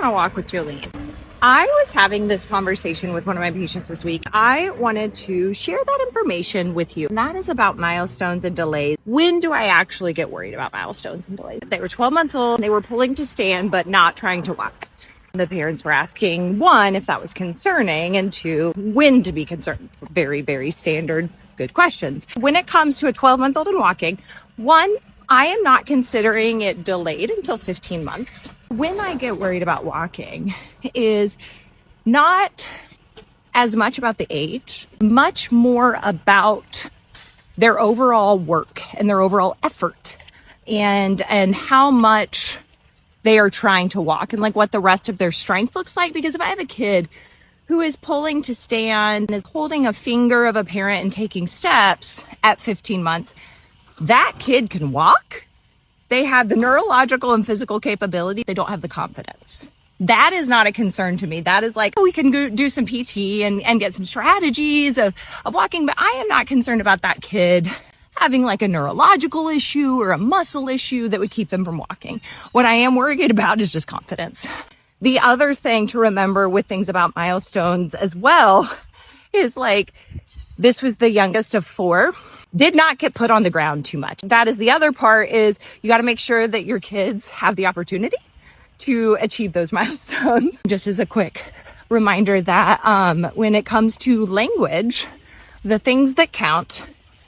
on a walk with Jolene. I was having this conversation with one of my patients this week. I wanted to share that information with you. And that is about milestones and delays. When do I actually get worried about milestones and delays? They were 12 months old. They were pulling to stand, but not trying to walk. The parents were asking, one, if that was concerning, and two, when to be concerned. Very, very standard, good questions. When it comes to a 12-month-old and walking, one, I am not considering it delayed until 15 months. When I get worried about walking is not as much about the age, much more about their overall work and their overall effort and how much they are trying to walk and like what the rest of their strength looks like. Because if I have a kid who is pulling to stand and is holding a finger of a parent and taking steps at 15 months, that kid can walk. They have the neurological and physical capability. They don't have the confidence. That is not a concern to me. That is like, we can do some PT and get some strategies of walking, but I am not concerned about that kid having like a neurological issue or a muscle issue that would keep them from walking. What I am worried about is just confidence. The other thing to remember with things about milestones as well is like, this was the youngest of 4. Did not get put on the ground too much. That is the other part, is you got to make sure that your kids have the opportunity to achieve those milestones. Just as a quick reminder that when it comes to language, the things that count,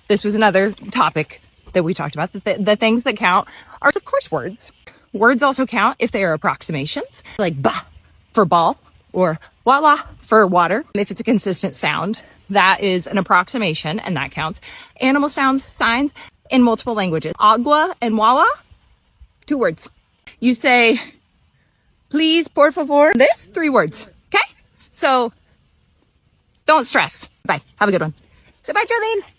this was another topic that we talked about, the things that count are, of course, words. Words also count if they are approximations, like ba for ball or voila for water. If it's a consistent sound, that is an approximation, and that counts. Animal sounds, signs in multiple languages. Agua and wawa, 2 words. You say, please, por favor, this, 3 words. Okay? So don't stress. Bye. Have a good one. Say bye, Jolene.